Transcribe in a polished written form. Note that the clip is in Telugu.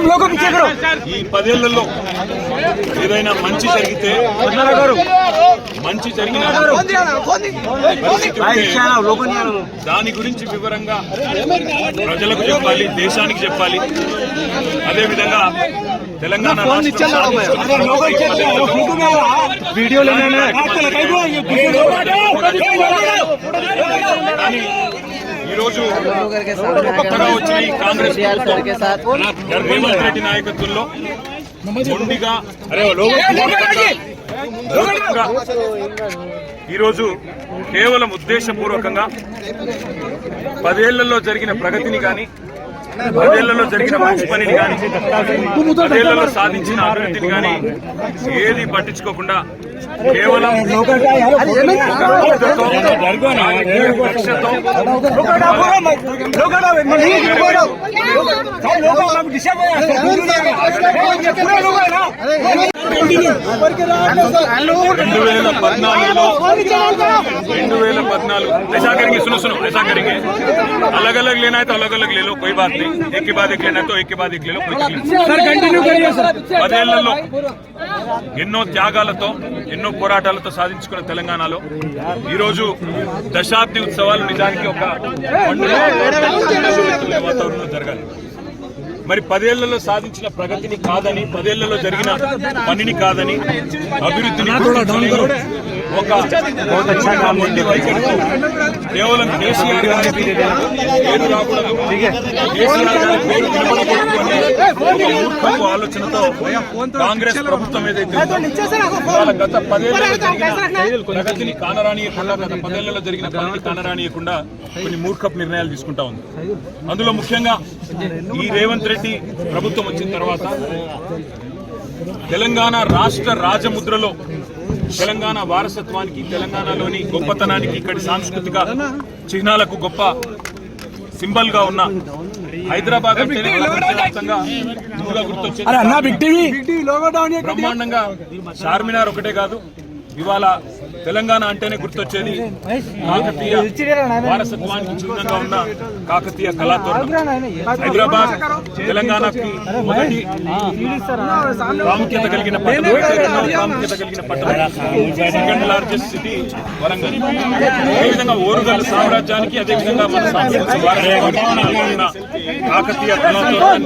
ఈ 10 ఏళ్లలో ఏదైనా మంచి జరిగితే దాని గురించి వివరంగా ప్రజలకు చెప్పాలి, దేశానికి చెప్పాలి. అదేవిధంగా తెలంగాణ ఈరోజు కొత్తగా వచ్చిన ఈ కాంగ్రెస్ రేవంత్ రెడ్డి నాయకత్వంలో మొండిగా ఈరోజు కేవలం ఉద్దేశపూర్వకంగా 10 ఏళ్లలో జరిగిన ప్రగతిని కానీ, 10 ఏళ్లలో జరిగిన మంచి పనిని కానీ, 10 ఏళ్లలో సాధించిన అభివృద్ధిని కానీ ఏది పట్టించుకోకుండా కేవలం ऐसा करेंगे, सुनो ऐसा करेंगे, अलग अलग लेना है तो अलग अलग ले लो, कोई बात नहीं. एक के बाद एक लेना है तो एक के बाद एक ले लो, कोई तकलीफ नहीं. 10 ఏళ్లలో ఎన్నో త్యాగాలతో, ఎన్నో పోరాటాలతో సాధించుకున్న తెలంగాణలో ఈరోజు దశాబ్ది ఉత్సవాలు నిజానికి ఒక వాతావరణంలో జరగాలి. మరి 10 ఏళ్లలో సాధించిన ప్రగతిని కాదని, 10 ఏళ్లలో జరిగిన పనిని కాదని, అభివృద్ధిని ఒక మొండి వైఖరితో కేవలం కేసీఆర్ గారి పేరు రాకూడదు, కేసీఆర్ గారి పేరు వినపడకూడదు అనే ఒక మూర్ఖపు ఆలోచనతో కాంగ్రెస్ ప్రభుత్వం ఏదైతే గత 10 ఏళ్లలో జరిగిన ప్రగతిని కానరానియకుండా, గత 10 ఏళ్లలో జరిగిన పనిని కానరానియకుండా కొన్ని మూర్ఖపు నిర్ణయాలు తీసుకుంటా ఉంది. అందులో ముఖ్యంగా ఈ రేవంత్ రెడ్డి ప్రభుత్వం వచ్చిన తర్వాత తెలంగాణ రాష్ట్ర రాజముద్రలో తెలంగాణ వారసత్వానికి, తెలంగాణలోని గొప్పతనానికి, ఇక్కడి సాంస్కృతిక చిహ్నాలకు గొప్ప సింబల్ గా ఉన్న హైదరాబాద్ అంటే ముందుగా గుర్తొచ్చేది బ్రహ్మాండంగా చార్మినార్ ఒకటే కాదు, ఇవాళ తెలంగాణ అంటేనే గుర్తొచ్చేది కాకతీయ వారసత్వానికి చిహ్నంగా ఉన్న కాకతీయ కళాతోరణం. హైదరాబాద్ తెలంగాణకి మొదటి ప్రాముఖ్యత కలిగిన పట్టణం, ప్రాముఖ్యత కలిగిన పట్టణం, సెకండ్ లార్జెస్ట్ సిటీ వరంగల్. అదేవిధంగా ఓరుగల్లు సామ్రాజ్యానికి, అదేవిధంగా మన సాంస్కృతిక వారసత్వానికి కాకతీయ కళాతోరణాన్ని